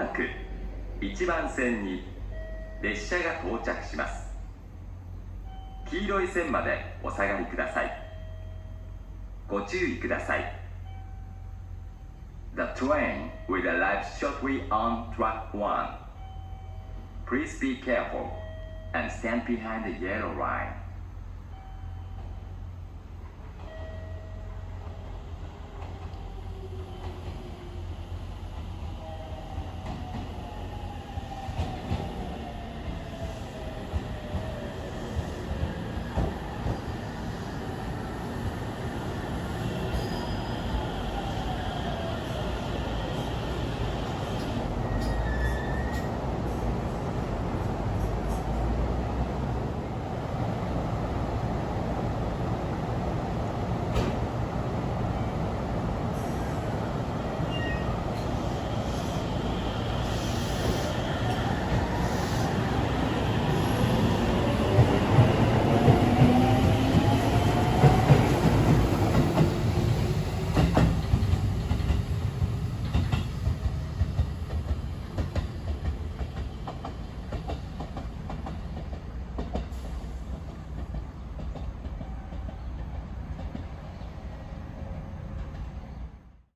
く1番線に列車が到着します。黄色い線までお下がりください。ご注意ください。The train will arrive shortly on track 1. Please be careful and stand behind the yellow line.